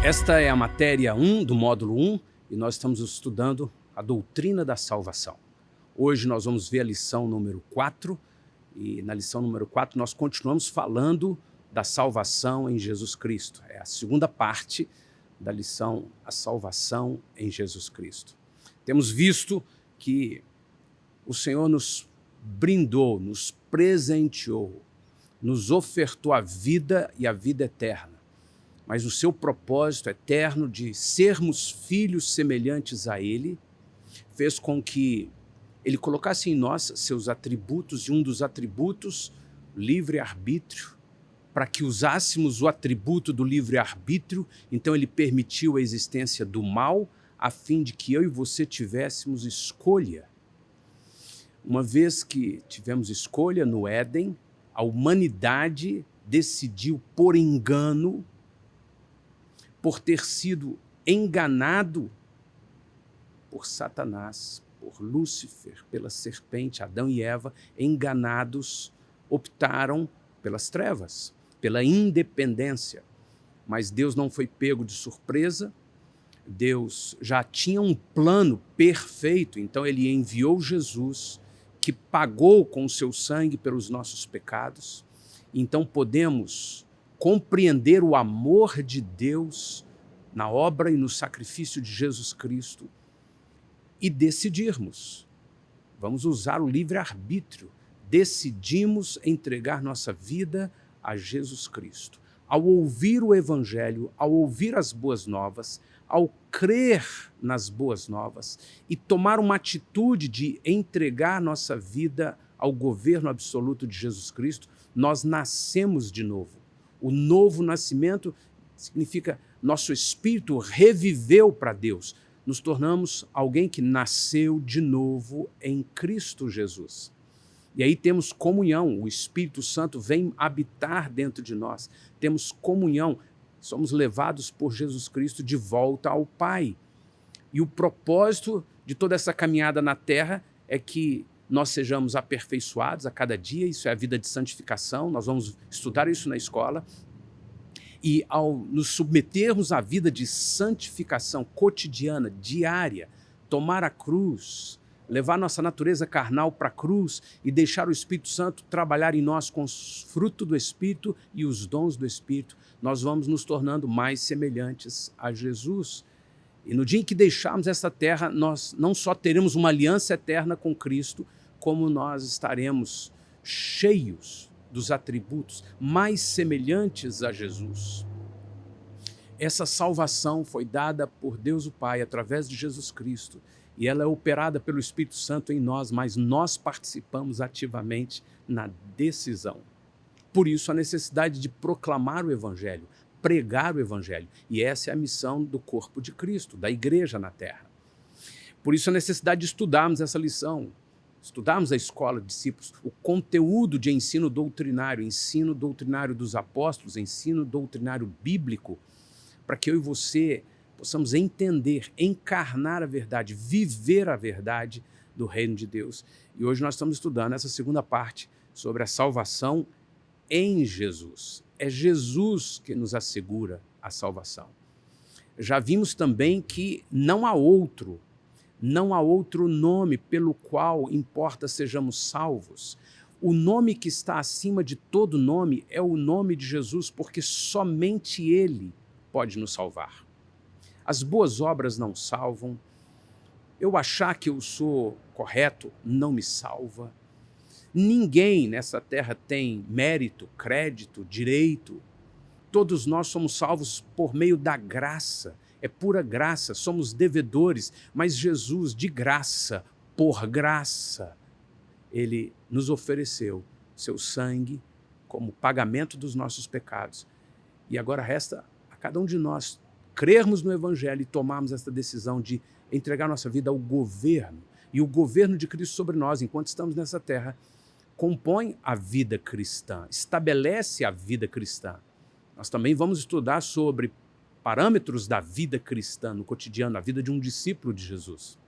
Esta é a matéria 1 do módulo 1 e nós estamos estudando a doutrina da salvação. Hoje nós vamos ver a lição número 4 e na lição número 4 nós continuamos falando da salvação em Jesus Cristo. É a segunda parte da lição, a salvação em Jesus Cristo. Temos visto que o Senhor nos brindou, nos presenteou, nos ofertou a vida e a vida eterna. Mas o seu propósito eterno de sermos filhos semelhantes a Ele fez com que Ele colocasse em nós seus atributos, e um dos atributos, livre-arbítrio, para que usássemos o atributo do livre-arbítrio. Então Ele permitiu a existência do mal, a fim de que eu e você tivéssemos escolha. Uma vez que tivemos escolha no Éden, a humanidade decidiu por engano, por ter sido enganado por Satanás, por Lúcifer, pela serpente, Adão e Eva, enganados, optaram pelas trevas, pela independência. Mas Deus não foi pego de surpresa, Deus já tinha um plano perfeito, então Ele enviou Jesus, que pagou com o seu sangue pelos nossos pecados. Então podemos compreender o amor de Deus na obra e no sacrifício de Jesus Cristo e decidirmos. Vamos usar o livre-arbítrio. Decidimos entregar nossa vida a Jesus Cristo. Ao ouvir o Evangelho, ao ouvir as boas novas, ao crer nas boas novas e tomar uma atitude de entregar nossa vida ao governo absoluto de Jesus Cristo, nós nascemos de novo. O novo nascimento significa nosso espírito reviveu para Deus. Nos tornamos alguém que nasceu de novo em Cristo Jesus. E aí temos comunhão, o Espírito Santo vem habitar dentro de nós. Temos comunhão, somos levados por Jesus Cristo de volta ao Pai. E o propósito de toda essa caminhada na terra é que nós sejamos aperfeiçoados a cada dia, isso é a vida de santificação, nós vamos estudar isso na escola. E ao nos submetermos à vida de santificação cotidiana, diária, tomar a cruz, levar nossa natureza carnal para a cruz e deixar o Espírito Santo trabalhar em nós com os frutos do Espírito e os dons do Espírito, nós vamos nos tornando mais semelhantes a Jesus. E no dia em que deixarmos essa terra, nós não só teremos uma aliança eterna com Cristo, como nós estaremos cheios dos atributos mais semelhantes a Jesus. Essa salvação foi dada por Deus o Pai através de Jesus Cristo e ela é operada pelo Espírito Santo em nós, mas nós participamos ativamente na decisão. Por isso a necessidade de proclamar o Evangelho, pregar o Evangelho, e essa é a missão do corpo de Cristo, da igreja na terra. Por isso a necessidade de estudarmos essa lição, estudarmos a escola de discípulos, o conteúdo de ensino doutrinário dos apóstolos, ensino doutrinário bíblico, para que eu e você possamos entender, encarnar a verdade, viver a verdade do reino de Deus. E hoje nós estamos estudando essa segunda parte sobre a salvação em Jesus. É Jesus que nos assegura a salvação. Já vimos também que não há outro nome pelo qual importa sejamos salvos. O nome que está acima de todo nome é o nome de Jesus, porque somente Ele pode nos salvar. As boas obras não salvam. Eu achar que eu sou correto não me salva. Ninguém nessa terra tem mérito, crédito, direito. Todos nós somos salvos por meio da graça. É pura graça, somos devedores, mas Jesus, de graça, por graça, Ele nos ofereceu seu sangue como pagamento dos nossos pecados. E agora resta a cada um de nós crermos no Evangelho e tomarmos essa decisão de entregar nossa vida ao governo. E o governo de Cristo sobre nós, enquanto estamos nessa terra, compõe a vida cristã, estabelece a vida cristã. Nós também vamos estudar sobre parâmetros da vida cristã no cotidiano, a vida de um discípulo de Jesus.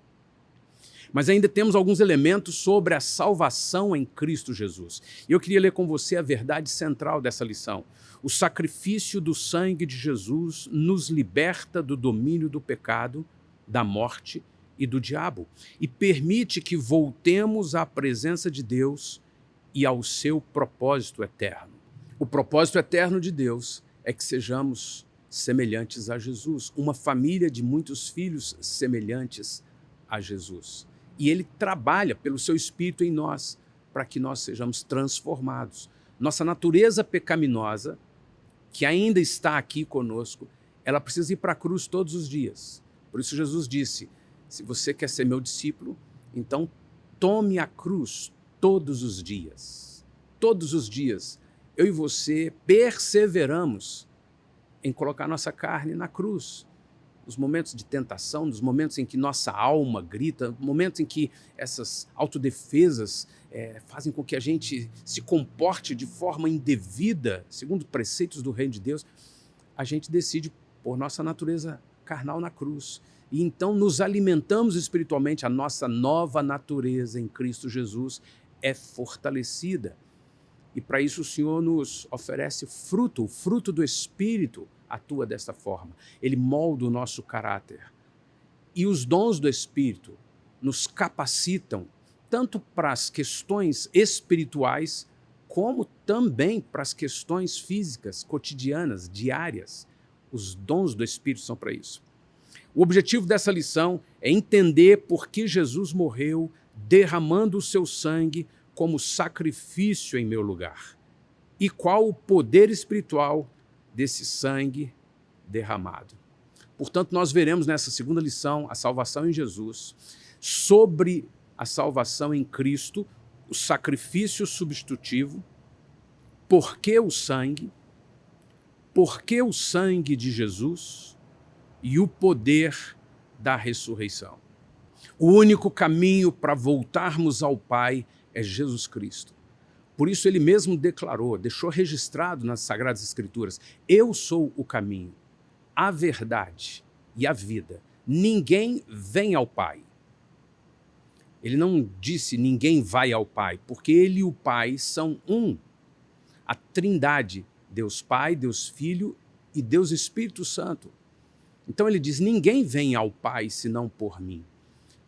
Mas ainda temos alguns elementos sobre a salvação em Cristo Jesus. E eu queria ler com você a verdade central dessa lição. O sacrifício do sangue de Jesus nos liberta do domínio do pecado, da morte e do diabo, e permite que voltemos à presença de Deus e ao seu propósito eterno. O propósito eterno de Deus é que sejamos semelhantes a Jesus, uma família de muitos filhos semelhantes a Jesus. E Ele trabalha pelo seu Espírito em nós, para que nós sejamos transformados. Nossa natureza pecaminosa, que ainda está aqui conosco, ela precisa ir para a cruz todos os dias. Por isso Jesus disse, se você quer ser meu discípulo, então tome a cruz todos os dias. Todos os dias, eu e você perseveramos em colocar nossa carne na cruz. Nos momentos de tentação, nos momentos em que nossa alma grita, momentos em que essas autodefesas fazem com que a gente se comporte de forma indevida, segundo preceitos do reino de Deus, a gente decide pôr nossa natureza carnal na cruz. E então nos alimentamos espiritualmente, a nossa nova natureza em Cristo Jesus é fortalecida. E para isso o Senhor nos oferece fruto, o fruto do Espírito atua desta forma. Ele molda o nosso caráter. E os dons do Espírito nos capacitam tanto para as questões espirituais, como também para as questões físicas, cotidianas, diárias. Os dons do Espírito são para isso. O objetivo dessa lição é entender por que Jesus morreu, derramando o seu sangue como sacrifício em meu lugar. E qual o poder espiritual desse sangue derramado. Portanto, nós veremos nessa segunda lição a salvação em Jesus, sobre a salvação em Cristo, o sacrifício substitutivo, por que o sangue de Jesus e o poder da ressurreição. O único caminho para voltarmos ao Pai é Jesus Cristo. Por isso ele mesmo declarou, deixou registrado nas Sagradas Escrituras, eu sou o caminho, a verdade e a vida. Ninguém vem ao Pai. Ele não disse ninguém vai ao Pai, porque ele e o Pai são um. A Trindade, Deus Pai, Deus Filho e Deus Espírito Santo. Então ele diz, ninguém vem ao Pai senão por mim,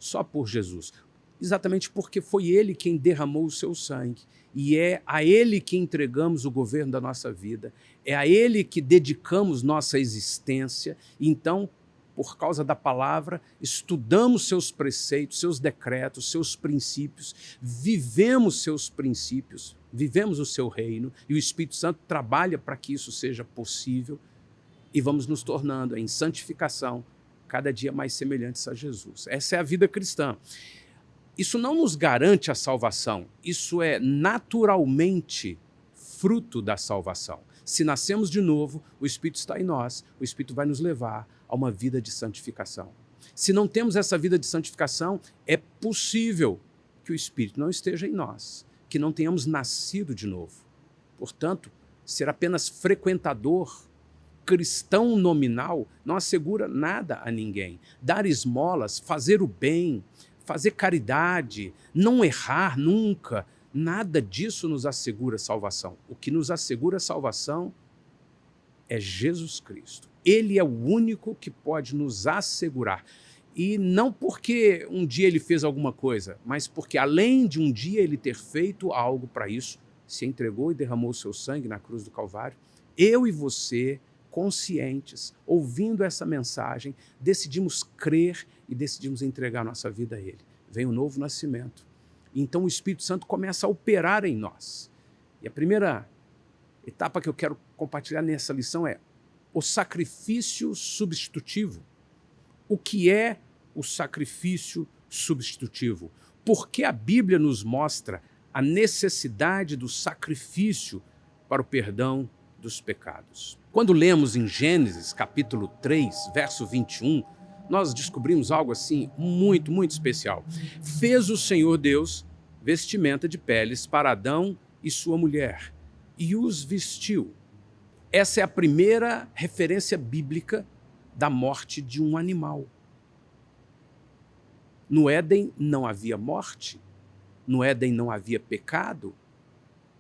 só por Jesus. Exatamente porque foi ele quem derramou o seu sangue. E é a ele que entregamos o governo da nossa vida, é a ele que dedicamos nossa existência. Então, por causa da palavra, estudamos seus preceitos, seus decretos, seus princípios, vivemos seus princípios, vivemos o seu reino, e o Espírito Santo trabalha para que isso seja possível, e vamos nos tornando em santificação cada dia mais semelhantes a Jesus. Essa é a vida cristã. Isso não nos garante a salvação, isso é naturalmente fruto da salvação. Se nascemos de novo, o Espírito está em nós, o Espírito vai nos levar a uma vida de santificação. Se não temos essa vida de santificação, é possível que o Espírito não esteja em nós, que não tenhamos nascido de novo. Portanto, ser apenas frequentador, cristão nominal, não assegura nada a ninguém. Dar esmolas, fazer o bem, fazer caridade, não errar nunca, nada disso nos assegura salvação. O que nos assegura salvação é Jesus Cristo. Ele é o único que pode nos assegurar. E não porque um dia ele fez alguma coisa, mas porque além de um dia ele ter feito algo para isso, se entregou e derramou o seu sangue na cruz do Calvário, eu e você, conscientes, ouvindo essa mensagem, decidimos crer e decidimos entregar nossa vida a Ele. Vem um novo nascimento. Então o Espírito Santo começa a operar em nós. E a primeira etapa que eu quero compartilhar nessa lição é o sacrifício substitutivo. O que é o sacrifício substitutivo? Por que a Bíblia nos mostra a necessidade do sacrifício para o perdão dos pecados? Quando lemos em Gênesis, capítulo 3, verso 21, nós descobrimos algo assim muito, muito especial. Fez o Senhor Deus vestimenta de peles para Adão e sua mulher, e os vestiu. Essa é a primeira referência bíblica da morte de um animal. No Éden não havia morte, no Éden não havia pecado,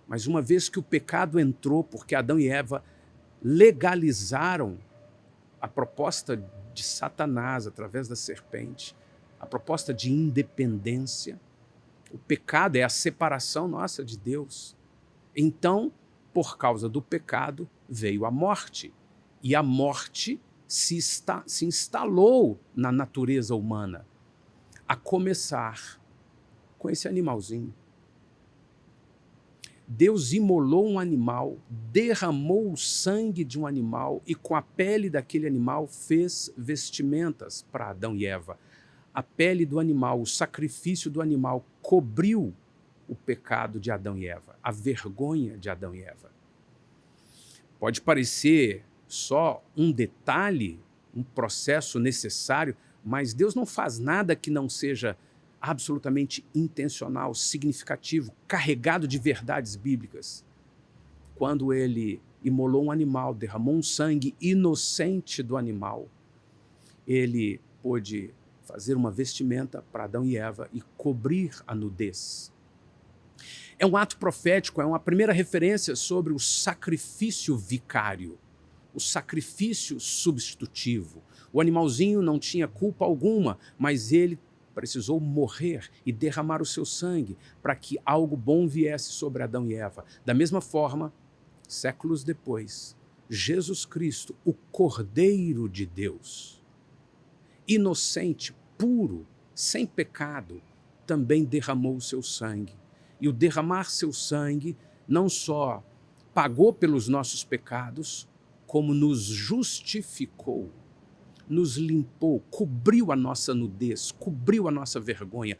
mas uma vez que o pecado entrou, porque Adão e Eva legalizaram a proposta de Satanás através da serpente, a proposta de independência, o pecado é a separação nossa de Deus. Então, por causa do pecado, veio a morte. E a morte se instalou na natureza humana, a começar com esse animalzinho. Deus imolou um animal, derramou o sangue de um animal e com a pele daquele animal fez vestimentas para Adão e Eva. A pele do animal, o sacrifício do animal cobriu o pecado de Adão e Eva, a vergonha de Adão e Eva. Pode parecer só um detalhe, um processo necessário, mas Deus não faz nada que não seja absolutamente intencional, significativo, carregado de verdades bíblicas. Quando ele imolou um animal, derramou um sangue inocente do animal, ele pôde fazer uma vestimenta para Adão e Eva e cobrir a nudez. É um ato profético, é uma primeira referência sobre o sacrifício vicário, o sacrifício substitutivo. O animalzinho não tinha culpa alguma, mas ele precisou morrer e derramar o seu sangue para que algo bom viesse sobre Adão e Eva. Da mesma forma, séculos depois, Jesus Cristo, o Cordeiro de Deus, inocente, puro, sem pecado, também derramou o seu sangue. E o derramar seu sangue não só pagou pelos nossos pecados, como nos justificou, nos limpou, cobriu a nossa nudez, cobriu a nossa vergonha,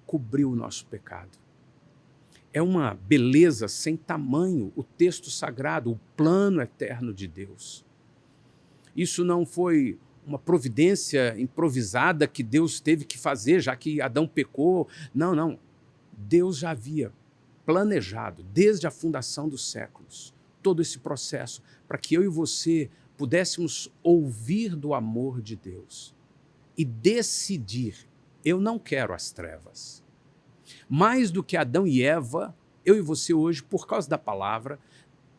cobriu o nosso pecado. É uma beleza sem tamanho o texto sagrado, o plano eterno de Deus. Isso não foi uma providência improvisada que Deus teve que fazer, já que Adão pecou. Não, não. Deus já havia planejado, desde a fundação dos séculos, todo esse processo, para que eu e você pudéssemos ouvir do amor de Deus e decidir, eu não quero as trevas. Mais do que Adão e Eva, eu e você hoje, por causa da palavra,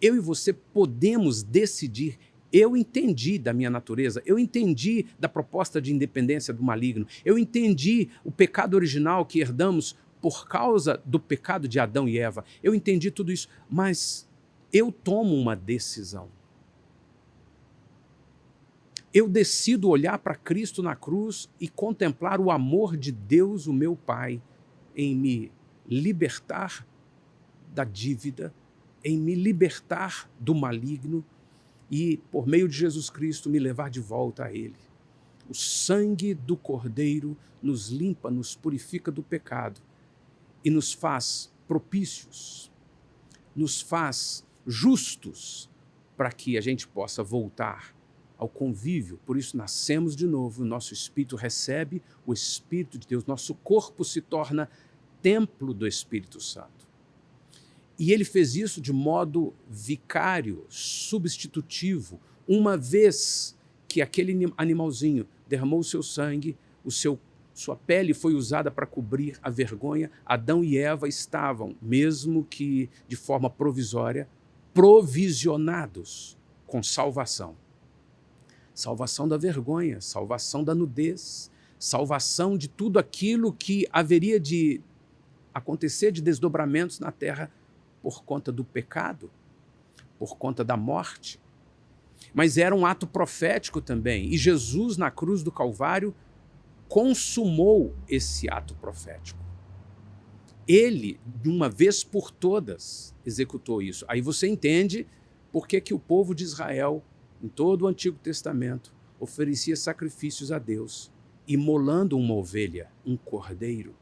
eu e você podemos decidir. Eu entendi da minha natureza, eu entendi da proposta de independência do maligno, eu entendi o pecado original que herdamos por causa do pecado de Adão e Eva. Eu entendi tudo isso, mas eu tomo uma decisão. Eu decido olhar para Cristo na cruz e contemplar o amor de Deus, o meu Pai, em me libertar da dívida, em me libertar do maligno e, por meio de Jesus Cristo, me levar de volta a Ele. O sangue do Cordeiro nos limpa, nos purifica do pecado e nos faz propícios, nos faz justos para que a gente possa voltar ao convívio. Por isso nascemos de novo, o nosso espírito recebe o Espírito de Deus, nosso corpo se torna templo do Espírito Santo. E ele fez isso de modo vicário, substitutivo. Uma vez que aquele animalzinho derramou o seu sangue, sua pele foi usada para cobrir a vergonha, Adão e Eva estavam, mesmo que de forma provisória, provisionados com salvação. Salvação da vergonha, salvação da nudez, salvação de tudo aquilo que haveria de acontecer de desdobramentos na terra por conta do pecado, por conta da morte. Mas era um ato profético também, e Jesus, na cruz do Calvário, consumou esse ato profético. Ele, de uma vez por todas, executou isso. Aí você entende por que o povo de Israel, em todo o Antigo Testamento, oferecia sacrifícios a Deus, imolando uma ovelha, um cordeiro,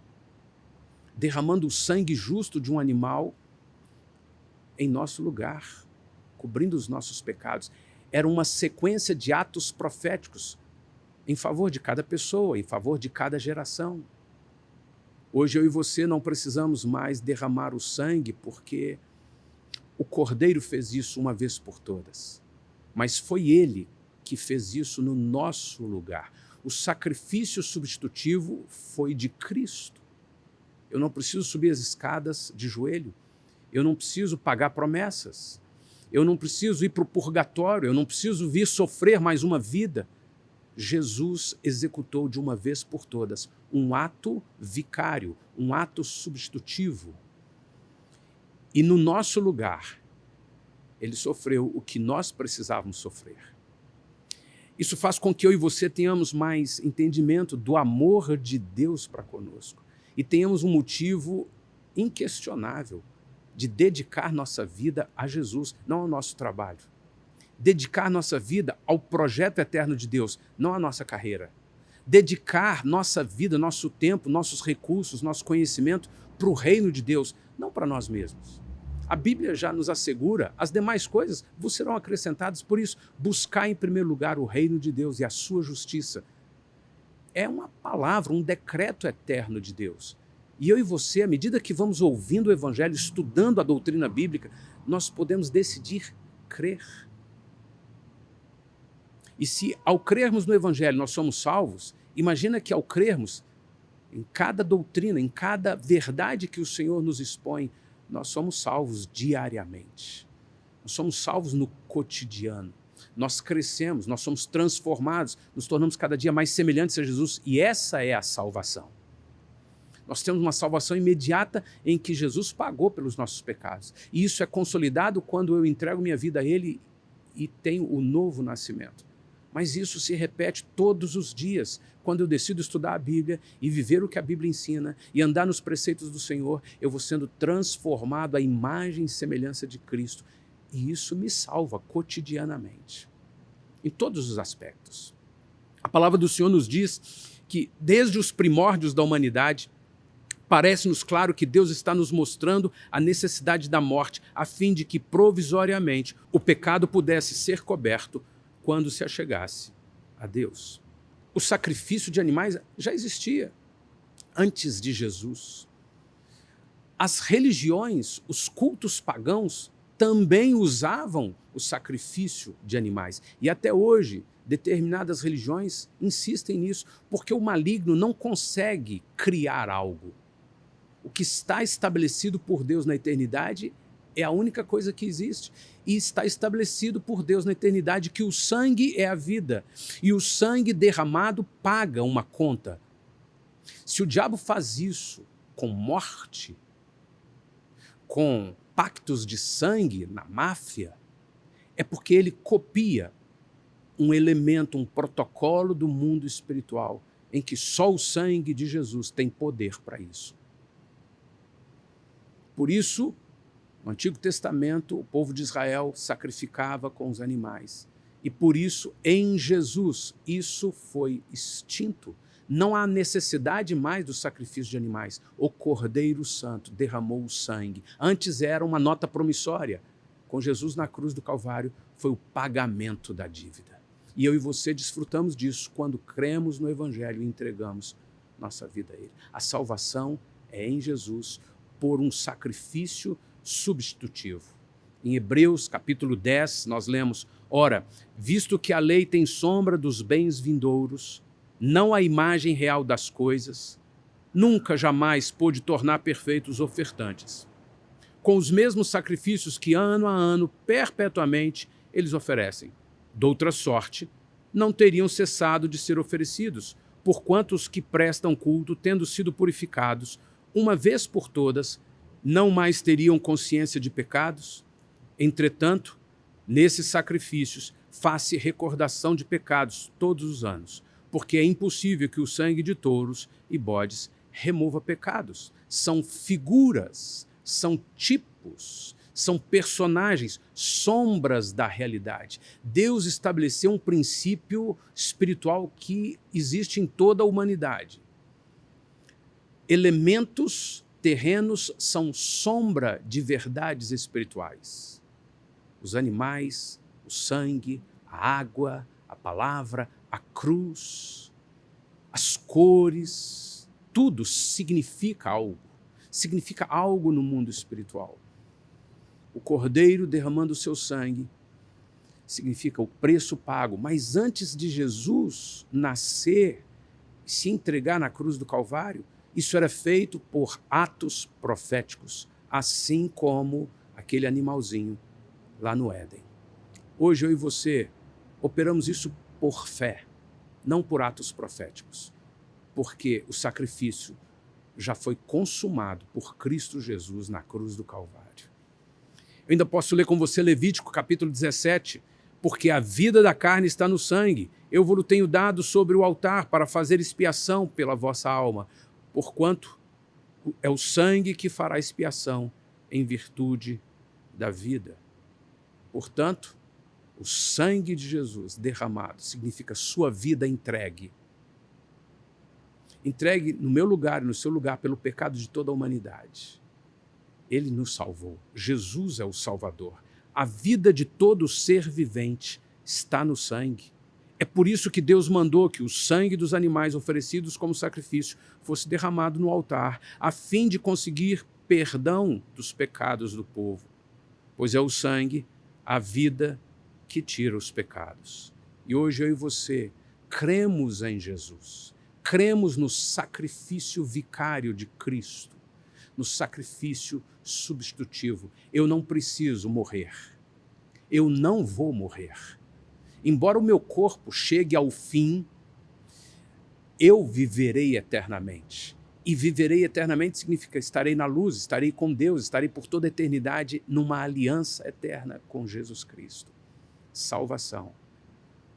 derramando o sangue justo de um animal em nosso lugar, cobrindo os nossos pecados. Era uma sequência de atos proféticos em favor de cada pessoa, em favor de cada geração. Hoje eu e você não precisamos mais derramar o sangue porque o Cordeiro fez isso uma vez por todas. Mas foi ele que fez isso no nosso lugar. O sacrifício substitutivo foi de Cristo. Eu não preciso subir as escadas de joelho. Eu não preciso pagar promessas. Eu não preciso ir para o purgatório. Eu não preciso vir sofrer mais uma vida. Jesus executou de uma vez por todas um ato vicário, um ato substitutivo. E no nosso lugar, ele sofreu o que nós precisávamos sofrer. Isso faz com que eu e você tenhamos mais entendimento do amor de Deus para conosco e tenhamos um motivo inquestionável de dedicar nossa vida a Jesus, não ao nosso trabalho. Dedicar nossa vida ao projeto eterno de Deus, não à nossa carreira. Dedicar nossa vida, nosso tempo, nossos recursos, nosso conhecimento para o reino de Deus, não para nós mesmos. A Bíblia já nos assegura, as demais coisas vos serão acrescentadas, por isso, buscar em primeiro lugar o reino de Deus e a sua justiça. É uma palavra, um decreto eterno de Deus. E eu e você, à medida que vamos ouvindo o Evangelho, estudando a doutrina bíblica, nós podemos decidir crer. E se ao crermos no Evangelho nós somos salvos, imagina que ao crermos em cada doutrina, em cada verdade que o Senhor nos expõe, nós somos salvos diariamente. Nós somos salvos no cotidiano. Nós crescemos, nós somos transformados, nos tornamos cada dia mais semelhantes a Jesus e essa é a salvação. Nós temos uma salvação imediata em que Jesus pagou pelos nossos pecados. E isso é consolidado quando eu entrego minha vida a Ele e tenho o novo nascimento. Mas isso se repete todos os dias, quando eu decido estudar a Bíblia e viver o que a Bíblia ensina e andar nos preceitos do Senhor, eu vou sendo transformado à imagem e semelhança de Cristo. E isso me salva cotidianamente, em todos os aspectos. A palavra do Senhor nos diz que, desde os primórdios da humanidade, parece-nos claro que Deus está nos mostrando a necessidade da morte, a fim de que, provisoriamente, o pecado pudesse ser coberto quando se achegasse a Deus. O sacrifício de animais já existia antes de Jesus. As religiões, os cultos pagãos, também usavam o sacrifício de animais. E até hoje, determinadas religiões insistem nisso, porque o maligno não consegue criar algo. O que está estabelecido por Deus na eternidade é a única coisa que existe. E está estabelecido por Deus na eternidade que o sangue é a vida. E o sangue derramado paga uma conta. Se o diabo faz isso com morte, com pactos de sangue na máfia, é porque ele copia um elemento, um protocolo do mundo espiritual, em que só o sangue de Jesus tem poder para isso. Por isso, no Antigo Testamento, o povo de Israel sacrificava com os animais. E por isso, em Jesus, isso foi extinto. Não há necessidade mais do sacrifício de animais. O Cordeiro Santo derramou o sangue. Antes era uma nota promissória. Com Jesus na cruz do Calvário, foi o pagamento da dívida. E eu e você desfrutamos disso quando cremos no Evangelho e entregamos nossa vida a Ele. A salvação é em Jesus por um sacrifício substitutivo. Em Hebreus, capítulo 10, nós lemos: ora, visto que a lei tem sombra dos bens vindouros, não a imagem real das coisas, nunca jamais pôde tornar perfeitos os ofertantes. Com os mesmos sacrifícios que ano a ano, perpetuamente, eles oferecem. Doutra sorte, não teriam cessado de ser oferecidos, porquanto os que prestam culto, tendo sido purificados, uma vez por todas, não mais teriam consciência de pecados? Entretanto, nesses sacrifícios, faz-se recordação de pecados todos os anos, porque é impossível que o sangue de touros e bodes remova pecados. São figuras, são tipos, são personagens, sombras da realidade. Deus estabeleceu um princípio espiritual que existe em toda a humanidade. Elementos terrenos são sombra de verdades espirituais. Os animais, o sangue, a água, a palavra, a cruz, as cores, tudo significa algo no mundo espiritual. O Cordeiro derramando o seu sangue significa o preço pago. Mas antes de Jesus nascer, se entregar na cruz do Calvário, isso era feito por atos proféticos, assim como aquele animalzinho lá no Éden. Hoje eu e você operamos isso por fé, não por atos proféticos, porque o sacrifício já foi consumado por Cristo Jesus na cruz do Calvário. Eu ainda posso ler com você Levítico capítulo 17, porque a vida da carne está no sangue. Eu vos tenho dado sobre o altar para fazer expiação pela vossa alma, porquanto é o sangue que fará expiação em virtude da vida. Portanto, o sangue de Jesus derramado significa sua vida entregue. Entregue no meu lugar e no seu lugar pelo pecado de toda a humanidade. Ele nos salvou. Jesus é o Salvador. A vida de todo ser vivente está no sangue. É por isso que Deus mandou que o sangue dos animais oferecidos como sacrifício fosse derramado no altar, a fim de conseguir perdão dos pecados do povo. Pois é o sangue, a vida, que tira os pecados. E hoje eu e você cremos em Jesus. Cremos no sacrifício vicário de Cristo, no sacrifício substitutivo. Eu não preciso morrer. Eu não vou morrer. Embora o meu corpo chegue ao fim, eu viverei eternamente. E viverei eternamente significa estarei na luz, estarei com Deus, estarei por toda a eternidade numa aliança eterna com Jesus Cristo. Salvação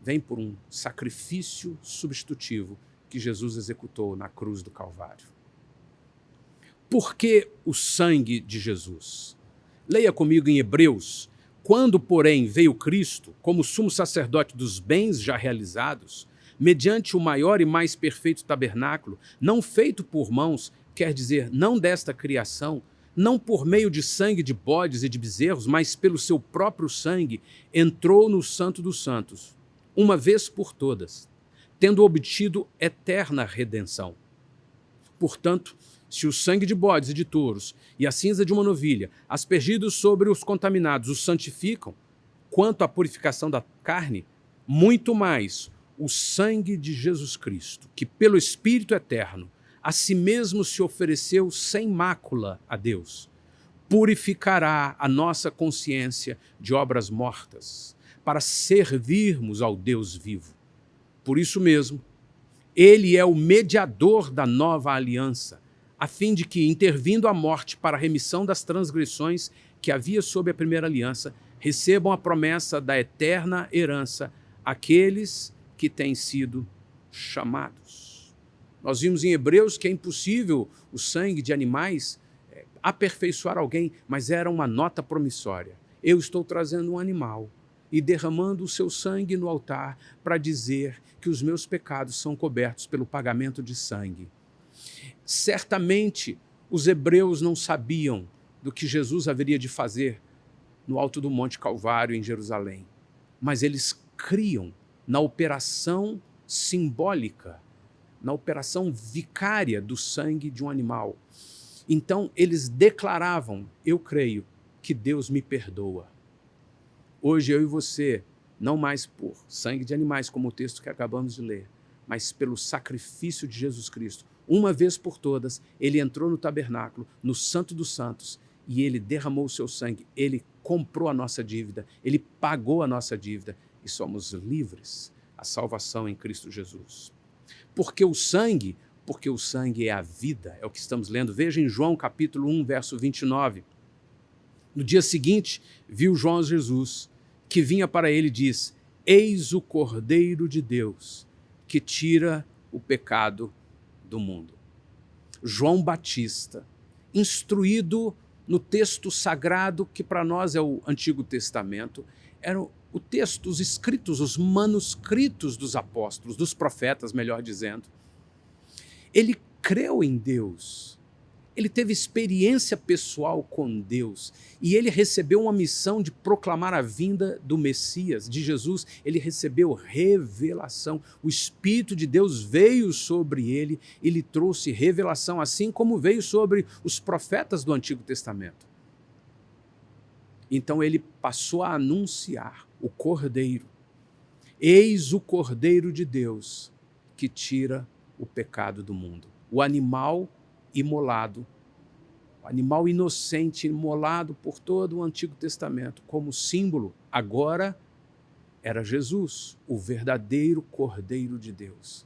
vem por um sacrifício substitutivo que Jesus executou na cruz do Calvário. Por que o sangue de Jesus? Leia comigo em Hebreus. Quando, porém, veio Cristo, como sumo sacerdote dos bens já realizados, mediante o maior e mais perfeito tabernáculo, não feito por mãos, quer dizer, não desta criação, não por meio de sangue de bodes e de bezerros, mas pelo seu próprio sangue, entrou no Santo dos Santos, uma vez por todas, tendo obtido eterna redenção. Portanto, se o sangue de bodes e de touros e a cinza de uma novilha, aspergidos sobre os contaminados, os santificam, quanto à purificação da carne, muito mais o sangue de Jesus Cristo, que pelo Espírito eterno a si mesmo se ofereceu sem mácula a Deus, purificará a nossa consciência de obras mortas, para servirmos ao Deus vivo. Por isso mesmo, ele é o mediador da nova aliança, a fim de que, intervindo a morte para a remissão das transgressões que havia sob a primeira aliança, recebam a promessa da eterna herança aqueles que têm sido chamados. Nós vimos em Hebreus que é impossível o sangue de animais aperfeiçoar alguém, mas era uma nota promissória. Eu estou trazendo um animal e derramando o seu sangue no altar para dizer que os meus pecados são cobertos pelo pagamento de sangue. Certamente, os hebreus não sabiam do que Jesus haveria de fazer no alto do Monte Calvário, em Jerusalém, mas eles criam na operação simbólica, na operação vicária do sangue de um animal. Então, eles declaravam, eu creio que Deus me perdoa. Hoje, eu e você, não mais por sangue de animais, como o texto que acabamos de ler, mas pelo sacrifício de Jesus Cristo, uma vez por todas, ele entrou no tabernáculo, no Santo dos Santos, e ele derramou o seu sangue, ele comprou a nossa dívida, ele pagou a nossa dívida, e somos livres, a salvação em Cristo Jesus. Porque o sangue é a vida, é o que estamos lendo. Veja em João capítulo 1, verso 29. No dia seguinte, viu João Jesus, que vinha para ele e diz: eis o Cordeiro de Deus, que tira o pecado do mundo. João Batista, instruído no texto sagrado, que para nós é o Antigo Testamento, era o texto, os escritos, os manuscritos dos apóstolos, dos profetas, melhor dizendo. Ele creu em Deus, ele teve experiência pessoal com Deus e ele recebeu uma missão de proclamar a vinda do Messias, de Jesus. Ele recebeu revelação. O Espírito de Deus veio sobre ele e lhe trouxe revelação, assim como veio sobre os profetas do Antigo Testamento. Então ele passou a anunciar o Cordeiro. Eis o Cordeiro de Deus que tira o pecado do mundo. O animal imolado, o animal inocente imolado por todo o Antigo Testamento, como símbolo, agora era Jesus, o verdadeiro Cordeiro de Deus,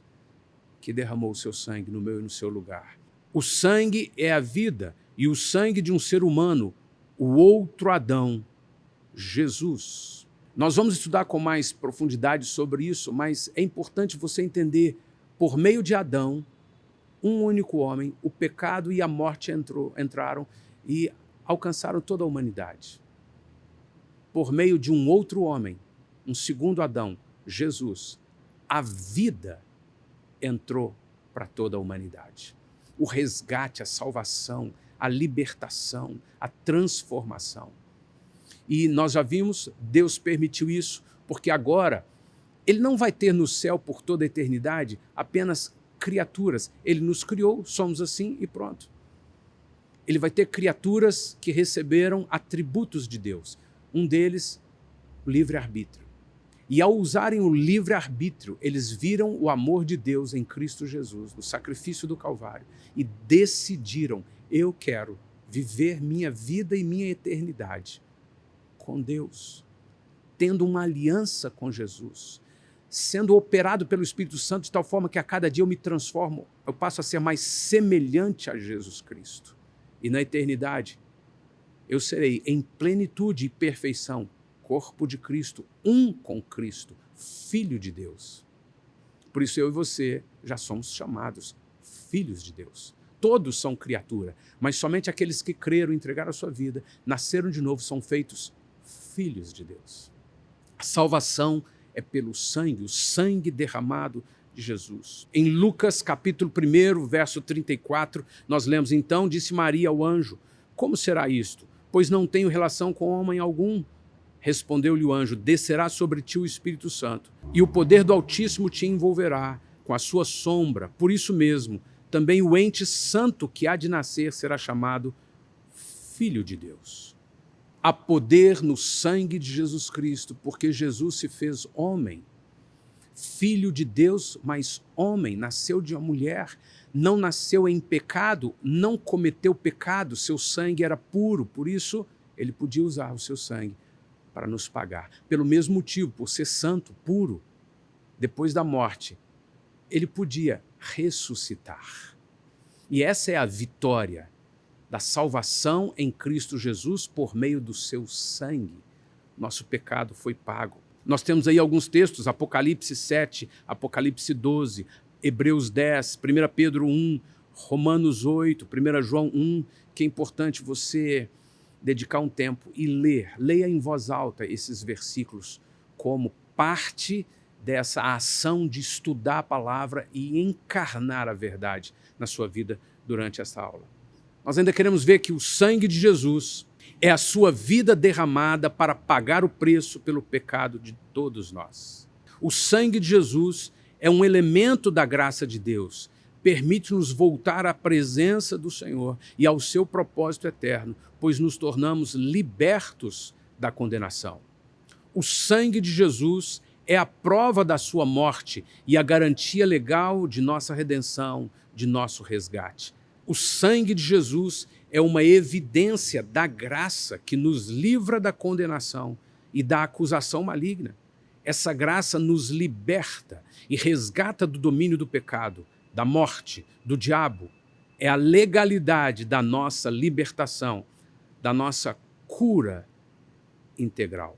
que derramou o seu sangue no meu e no seu lugar. O sangue é a vida, e o sangue de um ser humano, o outro Adão, Jesus. Nós vamos estudar com mais profundidade sobre isso, mas é importante você entender, por meio de Adão, um único homem, o pecado e a morte entraram e alcançaram toda a humanidade. Por meio de um outro homem, um segundo Adão, Jesus, a vida entrou para toda a humanidade. O resgate, a salvação, a libertação, a transformação. E nós já vimos, Deus permitiu isso, porque agora Ele não vai ter no céu por toda a eternidade apenas criaturas. Ele nos criou, somos assim e pronto. Ele vai ter criaturas que receberam atributos de Deus. Um deles, o livre-arbítrio. E ao usarem o livre-arbítrio, eles viram o amor de Deus em Cristo Jesus, no sacrifício do Calvário, e decidiram, eu quero viver minha vida e minha eternidade com Deus, tendo uma aliança com Jesus, sendo operado pelo Espírito Santo de tal forma que a cada dia eu me transformo, eu passo a ser mais semelhante a Jesus Cristo. E na eternidade, eu serei em plenitude e perfeição, corpo de Cristo, um com Cristo, Filho de Deus. Por isso eu e você já somos chamados filhos de Deus. Todos são criatura, mas somente aqueles que creram, entregaram a sua vida, nasceram de novo, são feitos filhos de Deus. A salvação é pelo sangue, o sangue derramado de Jesus. Em Lucas capítulo 1, verso 34, nós lemos, então disse Maria ao anjo, como será isto? Pois não tenho relação com homem algum. Respondeu-lhe o anjo, descerá sobre ti o Espírito Santo, e o poder do Altíssimo te envolverá com a sua sombra. Por isso mesmo, também o ente santo que há de nascer será chamado Filho de Deus. Há poder no sangue de Jesus Cristo, porque Jesus se fez homem. Filho de Deus, mas homem, nasceu de uma mulher, não nasceu em pecado, não cometeu pecado, seu sangue era puro, por isso ele podia usar o seu sangue para nos pagar. Pelo mesmo motivo, por ser santo, puro, depois da morte, ele podia ressuscitar. E essa é a vitória da salvação em Cristo Jesus por meio do seu sangue. Nosso pecado foi pago. Nós temos aí alguns textos, Apocalipse 7, Apocalipse 12, Hebreus 10, 1 Pedro 1, Romanos 8, 1 João 1, que é importante você dedicar um tempo e ler. Leia em voz alta esses versículos como parte dessa ação de estudar a palavra e encarnar a verdade na sua vida durante esta aula. Nós ainda queremos ver que o sangue de Jesus é a sua vida derramada para pagar o preço pelo pecado de todos nós. O sangue de Jesus é um elemento da graça de Deus, permite-nos voltar à presença do Senhor e ao seu propósito eterno, pois nos tornamos libertos da condenação. O sangue de Jesus é a prova da sua morte e a garantia legal de nossa redenção, de nosso resgate. O sangue de Jesus é uma evidência da graça que nos livra da condenação e da acusação maligna. Essa graça nos liberta e resgata do domínio do pecado, da morte, do diabo. É a legalidade da nossa libertação, da nossa cura integral.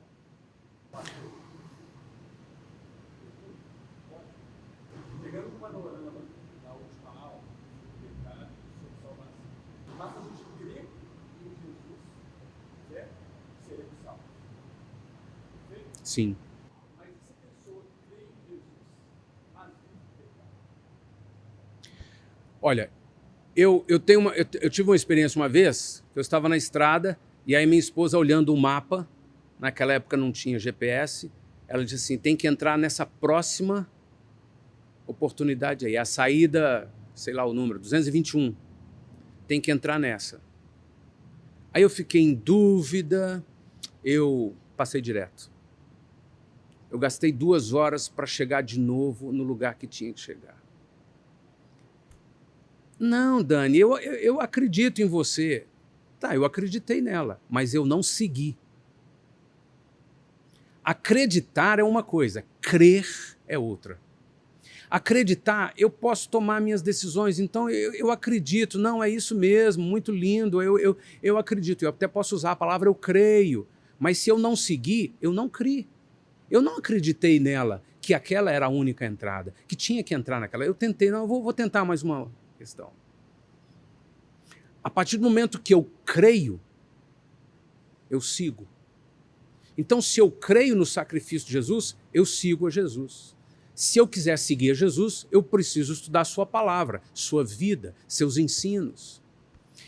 Pegando o panorama da última aula, sobre pecado e sobre salvação, basta a gente crer em Jesus, certo? Seremos salvos. Sim. Mas se a pessoa crê em Jesus, mas vive pecado? Olha, eu tive uma experiência uma vez, que eu estava na estrada, e aí minha esposa olhando um mapa, naquela época não tinha GPS, ela disse assim, tem que entrar nessa próxima oportunidade aí, a saída, sei lá o número, 221, tem que entrar nessa. Aí eu fiquei em dúvida, eu passei direto. Eu gastei 2 horas para chegar de novo no lugar que tinha que chegar. Não, Dani, eu acredito em você. Tá, eu acreditei nela, mas eu não segui. Acreditar é uma coisa, crer é outra. Acreditar, eu posso tomar minhas decisões, então eu acredito, não, é isso mesmo, muito lindo, eu acredito, eu até posso usar a palavra eu creio, mas se eu não seguir, eu não criei. Eu não acreditei nela, que aquela era a única entrada, que tinha que entrar naquela. Eu tentei, não, eu vou tentar mais uma questão. A partir do momento que eu creio, eu sigo. Então, se eu creio no sacrifício de Jesus, eu sigo a Jesus. Se eu quiser seguir a Jesus, eu preciso estudar sua palavra, sua vida, seus ensinos.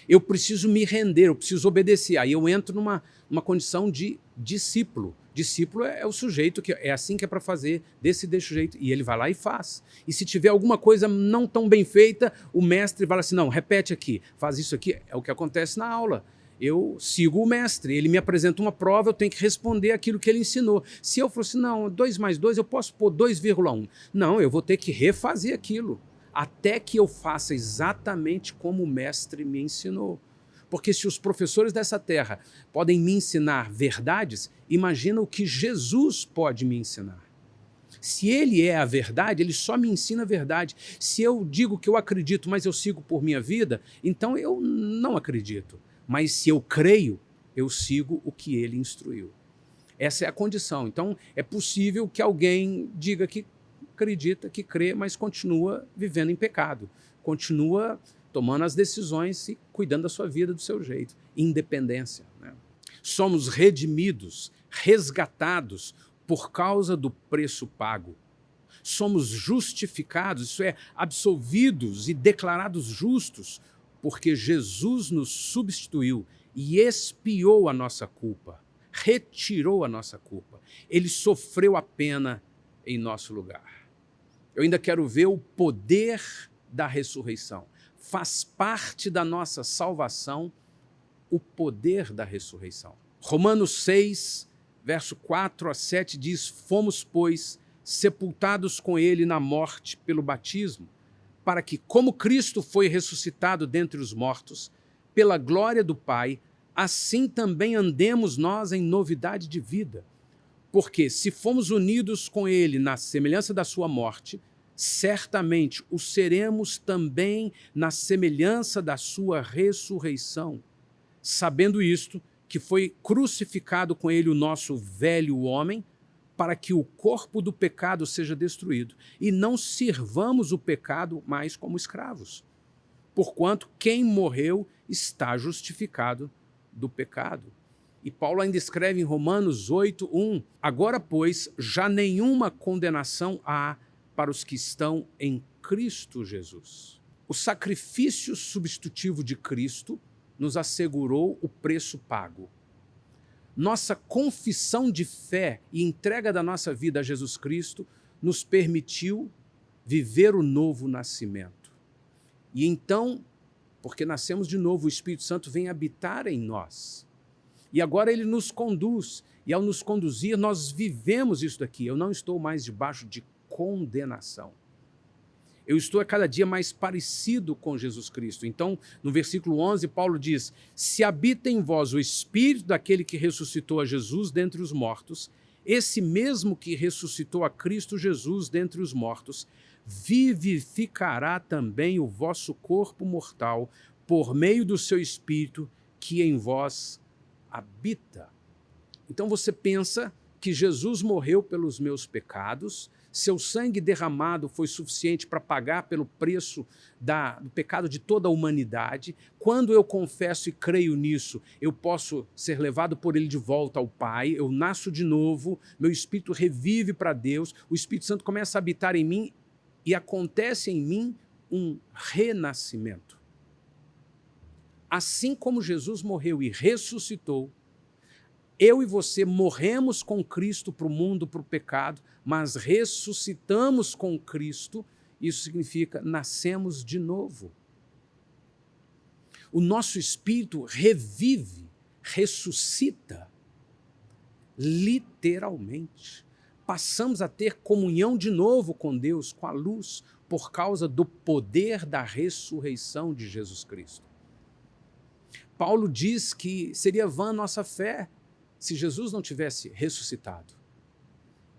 Eu preciso me render, eu preciso obedecer. Aí eu entro numa condição de discípulo. Discípulo é o sujeito que é assim que é para fazer, desse jeito. E ele vai lá e faz. E se tiver alguma coisa não tão bem feita, o mestre fala assim, não, repete aqui, faz isso aqui. É o que acontece na aula. Eu sigo o mestre, ele me apresenta uma prova, eu tenho que responder aquilo que ele ensinou. Se eu fosse, não, 2 mais 2, eu posso pôr 2,1. Não, eu vou ter que refazer aquilo, até que eu faça exatamente como o mestre me ensinou. Porque se os professores dessa terra podem me ensinar verdades, imagina o que Jesus pode me ensinar. Se ele é a verdade, ele só me ensina a verdade. Se eu digo que eu acredito, mas eu sigo por minha vida, então eu não acredito. Mas se eu creio, eu sigo o que ele instruiu. Essa é a condição. Então, é possível que alguém diga que acredita, que crê, mas continua vivendo em pecado. Continua tomando as decisões e cuidando da sua vida do seu jeito. Independência. Né? Somos redimidos, resgatados por causa do preço pago. Somos justificados, isso é, absolvidos e declarados justos, porque Jesus nos substituiu e expiou a nossa culpa, retirou a nossa culpa. Ele sofreu a pena em nosso lugar. Eu ainda quero ver o poder da ressurreição. Faz parte da nossa salvação o poder da ressurreição. Romanos 6, verso 4 a 7 diz, fomos, pois, sepultados com ele na morte pelo batismo, para que, como Cristo foi ressuscitado dentre os mortos, pela glória do Pai, assim também andemos nós em novidade de vida. Porque, se fomos unidos com ele na semelhança da sua morte, certamente o seremos também na semelhança da sua ressurreição. Sabendo isto, que foi crucificado com ele o nosso velho homem, para que o corpo do pecado seja destruído, e não sirvamos o pecado mais como escravos. Porquanto quem morreu está justificado do pecado. E Paulo ainda escreve em Romanos 8, 1, agora, pois, já nenhuma condenação há para os que estão em Cristo Jesus. O sacrifício substitutivo de Cristo nos assegurou o preço pago. Nossa confissão de fé e entrega da nossa vida a Jesus Cristo nos permitiu viver o novo nascimento. E então, porque nascemos de novo, o Espírito Santo vem habitar em nós. E agora ele nos conduz, e ao nos conduzir, nós vivemos isso daqui. Eu não estou mais debaixo de condenação. Eu estou a cada dia mais parecido com Jesus Cristo. Então, no versículo 11, Paulo diz, se habita em vós o Espírito daquele que ressuscitou a Jesus dentre os mortos, esse mesmo que ressuscitou a Cristo Jesus dentre os mortos, vivificará também o vosso corpo mortal por meio do seu Espírito que em vós habita. Então você pensa que Jesus morreu pelos meus pecados, seu sangue derramado foi suficiente para pagar pelo preço do pecado de toda a humanidade. Quando eu confesso e creio nisso, eu posso ser levado por ele de volta ao Pai, eu nasço de novo, meu espírito revive para Deus, o Espírito Santo começa a habitar em mim e acontece em mim um renascimento. Assim como Jesus morreu e ressuscitou, eu e você morremos com Cristo para o mundo, para o pecado, mas ressuscitamos com Cristo, isso significa nascemos de novo. O nosso espírito revive, ressuscita. literalmente. Passamos a ter comunhão de novo com Deus, com a luz, por causa do poder da ressurreição de Jesus Cristo. Paulo diz que seria vã nossa fé se Jesus não tivesse ressuscitado.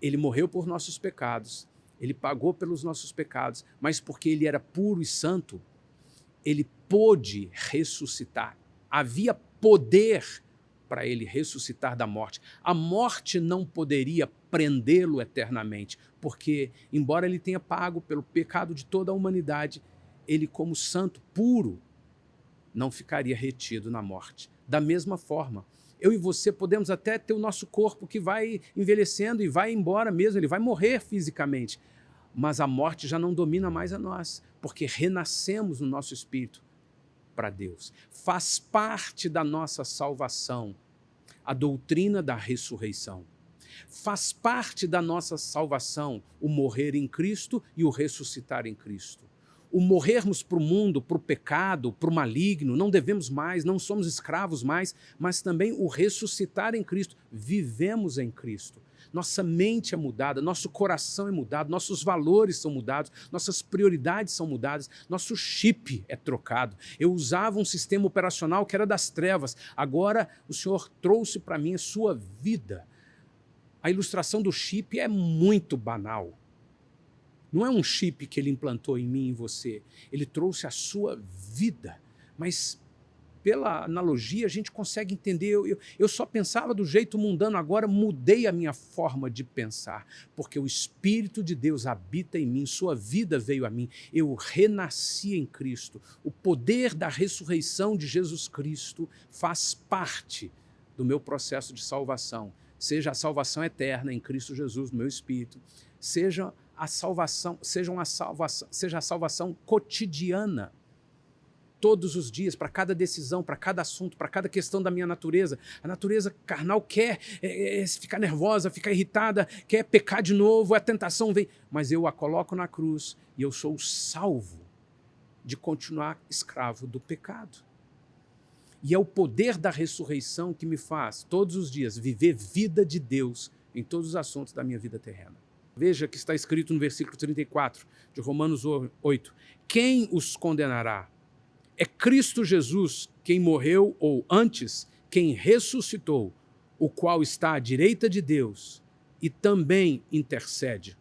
Ele morreu por nossos pecados, ele pagou pelos nossos pecados, mas porque ele era puro e santo, ele pôde ressuscitar. Havia poder para ele ressuscitar da morte. A morte não poderia prendê-lo eternamente, porque, embora ele tenha pago pelo pecado de toda a humanidade, ele, como santo puro, não ficaria retido na morte. Da mesma forma, eu e você podemos até ter o nosso corpo que vai envelhecendo e vai embora mesmo, ele vai morrer fisicamente, mas a morte já não domina mais a nós, porque renascemos no nosso espírito para Deus. Faz parte da nossa salvação a doutrina da ressurreição. Faz parte da nossa salvação o morrer em Cristo e o ressuscitar em Cristo. O morrermos para o mundo, para o pecado, para o maligno, não devemos mais, não somos escravos mais, mas também o ressuscitar em Cristo. Vivemos em Cristo. Nossa mente é mudada, nosso coração é mudado, nossos valores são mudados, nossas prioridades são mudadas, nosso chip é trocado. Eu usava um sistema operacional que era das trevas, agora o Senhor trouxe para mim a sua vida. A ilustração do chip é muito banal. Não é um chip que ele implantou em mim e em você, ele trouxe a sua vida, mas pela analogia a gente consegue entender, eu só pensava do jeito mundano, agora mudei a minha forma de pensar, porque o Espírito de Deus habita em mim, sua vida veio a mim, eu renasci em Cristo, o poder da ressurreição de Jesus Cristo faz parte do meu processo de salvação, seja a salvação eterna em Cristo Jesus, no meu Espírito, seja a salvação cotidiana, todos os dias, para cada decisão, para cada assunto, para cada questão da minha natureza. A natureza carnal quer ficar nervosa, ficar irritada, quer pecar de novo, a tentação vem, mas eu a coloco na cruz e eu sou salvo de continuar escravo do pecado. E é o poder da ressurreição que me faz, todos os dias, viver vida de Deus em todos os assuntos da minha vida terrena. Veja que está escrito no versículo 34 de Romanos 8. Quem os condenará? É Cristo Jesus quem morreu, ou antes, quem ressuscitou, o qual está à direita de Deus e também intercede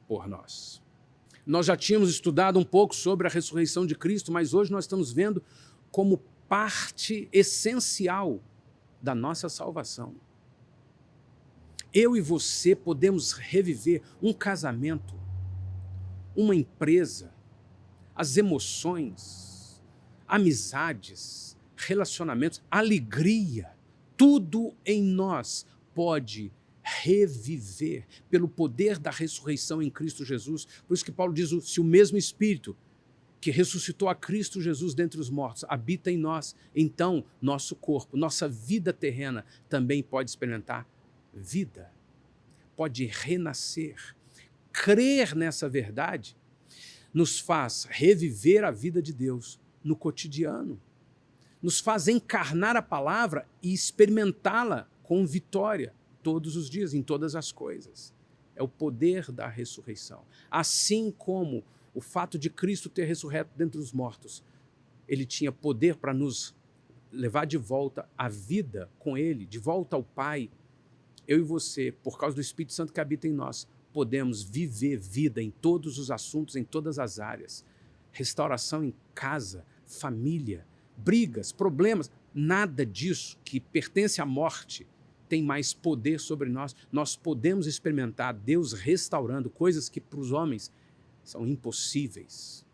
por nós. Nós já tínhamos estudado um pouco sobre a ressurreição de Cristo, mas hoje nós estamos vendo como parte essencial da nossa salvação. Eu e você podemos reviver um casamento, uma empresa, as emoções, amizades, relacionamentos, alegria, tudo em nós pode reviver pelo poder da ressurreição em Cristo Jesus. Por isso que Paulo diz, se o mesmo Espírito que ressuscitou a Cristo Jesus dentre os mortos habita em nós, então nosso corpo, nossa vida terrena também pode experimentar vida, pode renascer. Crer nessa verdade nos faz reviver a vida de Deus no cotidiano, nos faz encarnar a palavra e experimentá-la com vitória todos os dias, em todas as coisas. É o poder da ressurreição. Assim como o fato de Cristo ter ressurreto dentre os mortos, ele tinha poder para nos levar de volta à vida com ele, de volta ao Pai. Eu e você, por causa do Espírito Santo que habita em nós, podemos viver vida em todos os assuntos, em todas as áreas. Restauração em casa, família, brigas, problemas, nada disso que pertence à morte tem mais poder sobre nós. Nós podemos experimentar Deus restaurando coisas que para os homens são impossíveis.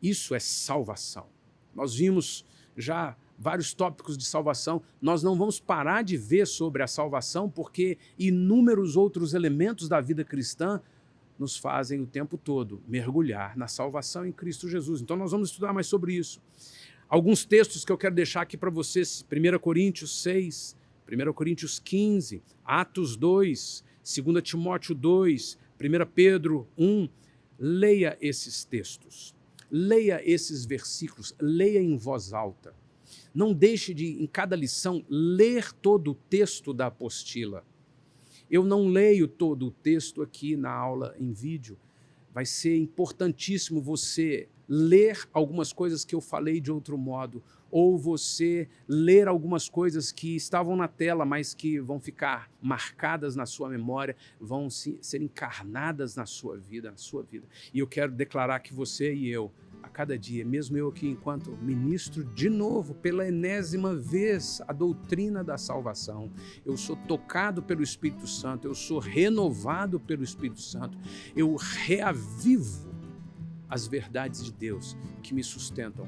Isso é salvação. Nós vimos já vários tópicos de salvação. Nós não vamos parar de ver sobre a salvação porque inúmeros outros elementos da vida cristã nos fazem o tempo todo mergulhar na salvação em Cristo Jesus. Então nós vamos estudar mais sobre isso. Alguns textos que eu quero deixar aqui para vocês, 1 Coríntios 6, 1 Coríntios 15, Atos 2, 2 Timóteo 2, 1 Pedro 1, leia esses textos, leia esses versículos, leia em voz alta. Não deixe de, em cada lição, ler todo o texto da apostila. Eu não leio todo o texto aqui na aula em vídeo. Vai ser importantíssimo você ler algumas coisas que eu falei de outro modo, ou você ler algumas coisas que estavam na tela, mas que vão ficar marcadas na sua memória, vão ser encarnadas na sua vida. E eu quero declarar que você e eu, a cada dia, mesmo eu aqui enquanto ministro, de novo, pela enésima vez, a doutrina da salvação, eu sou tocado pelo Espírito Santo, eu sou renovado pelo Espírito Santo, eu reavivo as verdades de Deus que me sustentam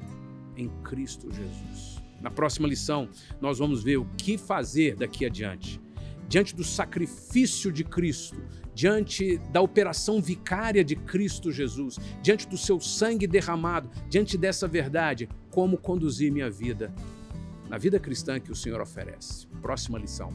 em Cristo Jesus. Na próxima lição, nós vamos ver o que fazer daqui adiante. Diante do sacrifício de Cristo, diante da operação vicária de Cristo Jesus, diante do seu sangue derramado, diante dessa verdade, como conduzir minha vida na vida cristã que o Senhor oferece. Próxima lição.